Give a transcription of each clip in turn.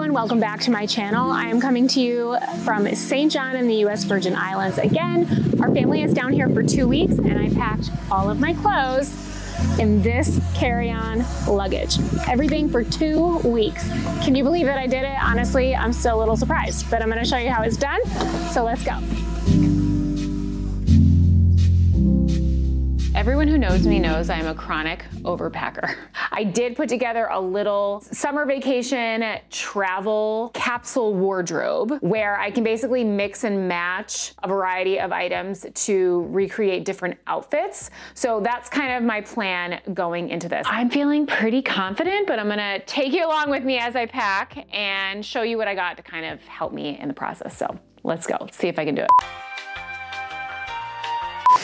everyone, welcome back to my channel. I am coming to you from St. John in the US Virgin Islands. Again, our family is down here for 2 weeks and I packed all of my clothes in this carry-on luggage. Everything for 2 weeks. Can you believe that I did it? Honestly, I'm still a little surprised, but I'm gonna show you how it's done. So let's go. Everyone who knows me knows I'm a chronic overpacker. I did put together a little summer vacation travel capsule wardrobe where I can basically mix and match a variety of items to recreate different outfits. So that's kind of my plan going into this. I'm feeling pretty confident, but I'm gonna take you along with me as I pack and show you what I got to kind of help me in the process. So let's go, let's see if I can do it.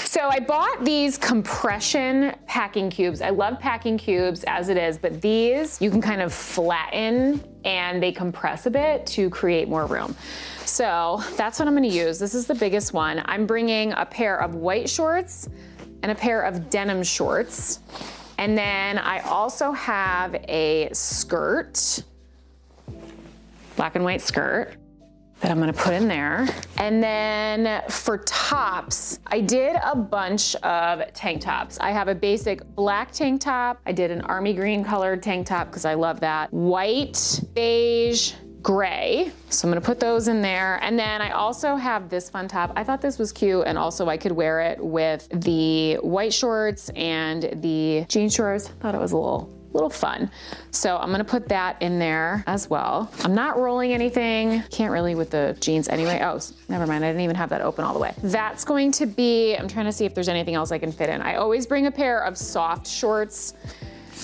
So I bought these compression packing cubes. I love packing cubes as it is, but these you can kind of flatten and they compress a bit to create more room. So that's what I'm gonna use. This is the biggest one. I'm bringing a pair of white shorts and a pair of denim shorts. And then I also have a skirt, black and white skirt, that I'm gonna put in there. And then for tops, I did a bunch of tank tops. I have a basic black tank top. I did an army green colored tank top because I love that. White, beige, gray. So I'm gonna put those in there. And then I also have this fun top. I thought this was cute and also I could wear it with the white shorts and the jean shorts. Thought it was a little fun. So I'm gonna put that in there as well. I'm not rolling anything. Can't really with the jeans anyway. Oh, never mind, I didn't even have that open all the way. That's going to be, I'm trying to see if there's anything else I can fit in. I always bring a pair of soft shorts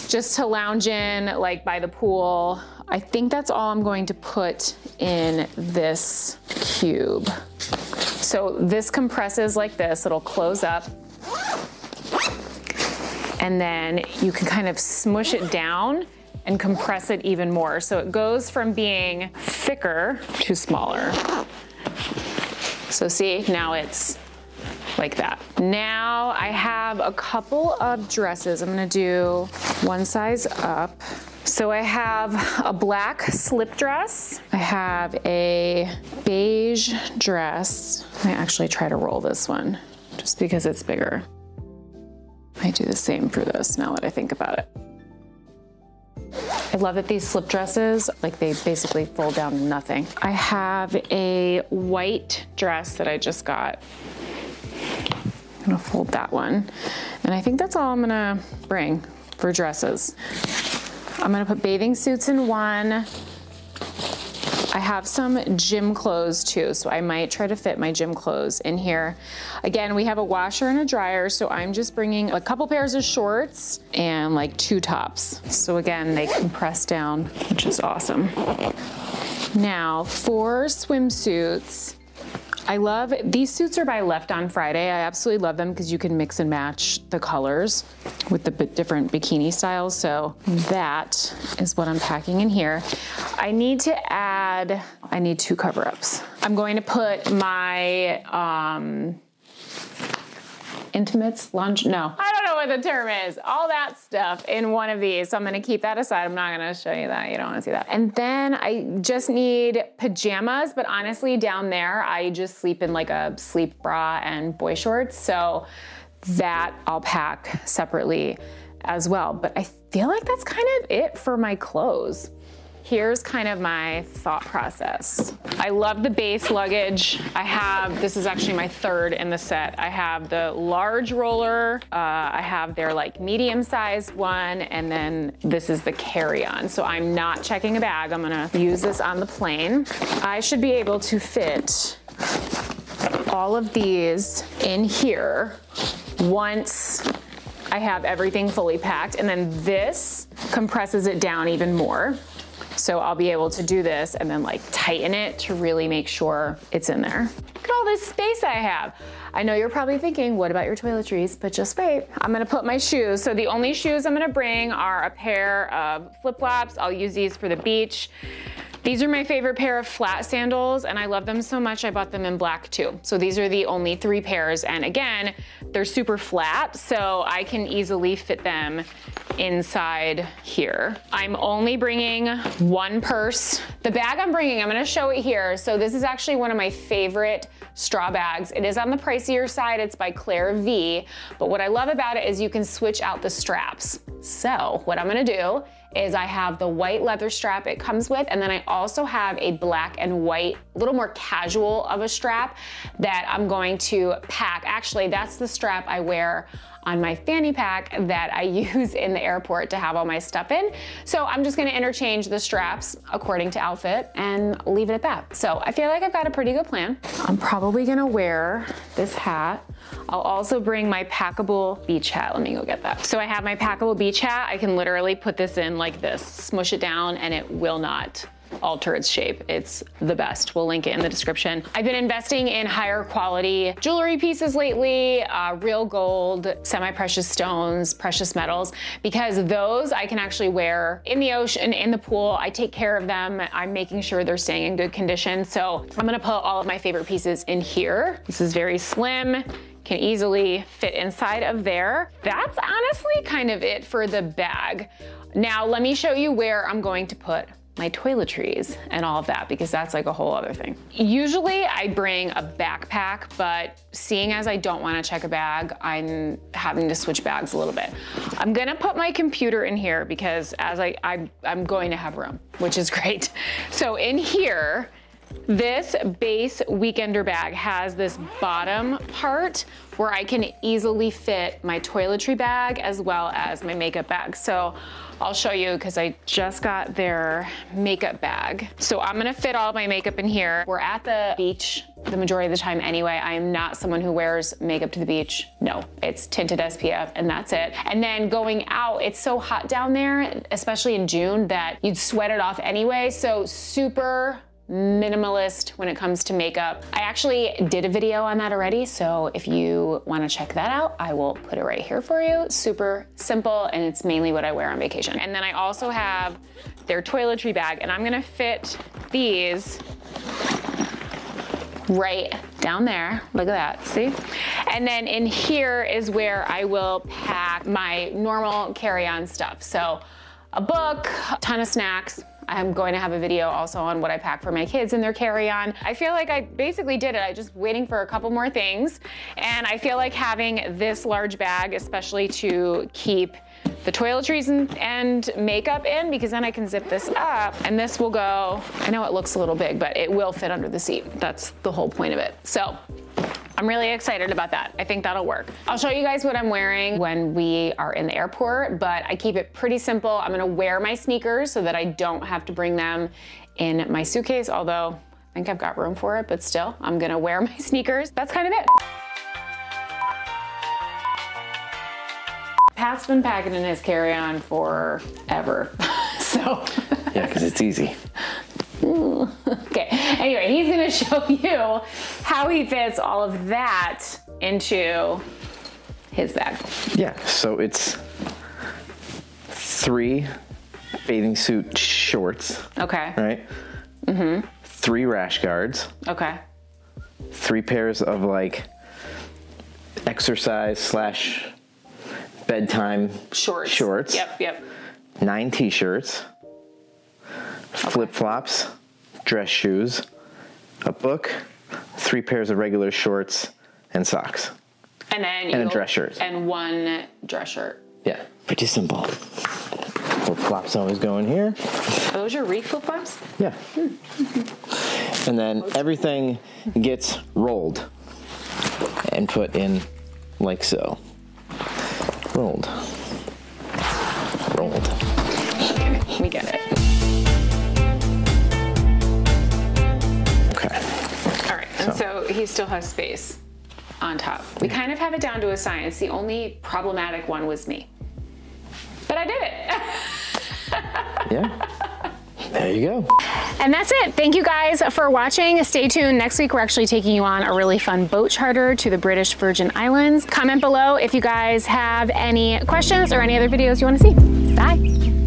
just to lounge in like by the pool. I think that's all I'm going to put in this cube. So this compresses like this, it'll close up. And then you can kind of smush it down and compress it even more. So it goes from being thicker to smaller. So see, now it's like that. Now I have a couple of dresses. I'm gonna do one size up. So I have a black slip dress. I have a beige dress. I actually try to roll this one just because it's bigger. I do the same for this now that I think about it. I love that these slip dresses, like they basically fold down to nothing. I have a white dress that I just got. I'm gonna fold that one. And I think that's all I'm gonna bring for dresses. I'm gonna put bathing suits in one. I have some gym clothes too, so I might try to fit my gym clothes in here. Again, we have a washer and a dryer, so I'm just bringing a couple pairs of shorts and like 2 tops. So again, they compress down, which is awesome. Now, for swimsuits, I love, these suits are by Left on Friday. I absolutely love them because you can mix and match the colors with the different bikini styles. So that is what I'm packing in here. I need to add, I need 2 cover-ups. I'm going to put my intimates, lunch, no. I don't know what the term is. All that stuff in one of these. So I'm gonna keep that aside. I'm not gonna show you that. You don't wanna see that. And then I just need pajamas, but honestly down there, I just sleep in like a sleep bra and boy shorts. So that I'll pack separately as well. But I feel like that's kind of it for my clothes. Here's kind of my thought process. I love the base luggage. I have, this is actually my 3rd in the set. I have the large roller, I have their like medium sized one, and then this is the carry-on. So I'm not checking a bag. I'm gonna use this on the plane. I should be able to fit all of these in here once I have everything fully packed, and then this compresses it down even more. So I'll be able to do this and then like tighten it to really make sure it's in there. Look at all this space I have. I know you're probably thinking, what about your toiletries? But just wait. I'm gonna put my shoes. So the only shoes I'm gonna bring are a pair of flip-flops. I'll use these for the beach. These are my favorite pair of flat sandals, and I love them so much I bought them in black too. So these are the only 3 pairs, and again, they're super flat, so I can easily fit them inside here. I'm only bringing 1 purse. The bag I'm bringing, I'm gonna show it here. So this is actually one of my favorite straw bags. It is on the pricier side, it's by Claire V, but what I love about it is you can switch out the straps. So what I'm gonna do is I have the white leather strap it comes with, and then I also have a black and white, a little more casual of a strap that I'm going to pack. Actually, that's the strap I wear on my fanny pack that I use in the airport to have all my stuff in. So I'm just gonna interchange the straps according to outfit and leave it at that. So I feel like I've got a pretty good plan. I'm probably gonna wear this hat. I'll also bring my packable beach hat. Let me go get that. So I have my packable beach hat. I can literally put this in like this, smush it down, and it will not alter its shape. It's the best. We'll link it in the description. I've been investing in higher quality jewelry pieces lately, real gold, semi-precious stones, precious metals, because those I can actually wear in the ocean, in the pool. I take care of them. I'm making sure they're staying in good condition. So I'm gonna put all of my favorite pieces in here. This is very slim, can easily fit inside of there. That's honestly kind of it for the bag. Now let me show you where I'm going to put my toiletries and all of that, because that's like a whole other thing. Usually I bring a backpack, but seeing as I don't want to check a bag, I'm having to switch bags a little bit. I'm gonna put my computer in here because as I'm going to have room, which is great. So in here, this base weekender bag has this bottom part where I can easily fit my toiletry bag as well as my makeup bag. So I'll show you because I just got their makeup bag. So I'm gonna fit all my makeup in here. We're at the beach the majority of the time anyway. I am not someone who wears makeup to the beach. No, it's tinted SPF and that's it. And then going out, it's so hot down there, especially in June, that you'd sweat it off anyway. So super minimalist when it comes to makeup. I actually did a video on that already, so if you want to check that out, I will put it right here for you. Super simple, and it's mainly what I wear on vacation. And then I also have their toiletry bag, and I'm gonna fit these right down there. Look at that, see? And then in here is where I will pack my normal carry-on stuff. So a book, a ton of snacks. I'm going to have a video also on what I pack for my kids in their carry-on. I feel like I basically did it. I just waiting for a couple more things. And I feel like having this large bag, especially to keep the toiletries and makeup in, because then I can zip this up and this will go, I know it looks a little big, but it will fit under the seat. That's the whole point of it. So I'm really excited about that. I think that'll work. I'll show you guys what I'm wearing when we are in the airport, but I keep it pretty simple. I'm gonna wear my sneakers so that I don't have to bring them in my suitcase, although I think I've got room for it, but still, I'm gonna wear my sneakers. That's kind of it. Pat's been packing in his carry-on forever, so. Yeah, because it's easy. Okay, anyway, he's gonna show you how he fits all of that into his bag. Yeah, so it's 3 bathing suit shorts. Okay. Right? Mm-hmm. 3 rash guards. Okay. 3 pairs of like exercise / bedtime shorts. Yep. 9 t-shirts. Flip-flops, dress shoes, a book, 3 pairs of regular shorts, and socks. And then a dress shirt. And 1 dress shirt. Yeah, pretty simple. Flip-flops always go in here. Are those your Reef flip-flops? Yeah. And then everything gets rolled and put in like so. Rolled. We get it. And so he still has space on top. We kind of have it down to a science. The only problematic one was me. But I did it. Yeah. There you go. And that's it. Thank you guys for watching. Stay tuned. Next week, we're actually taking you on a really fun boat charter to the British Virgin Islands. Comment below if you guys have any questions or any other videos you want to see. Bye.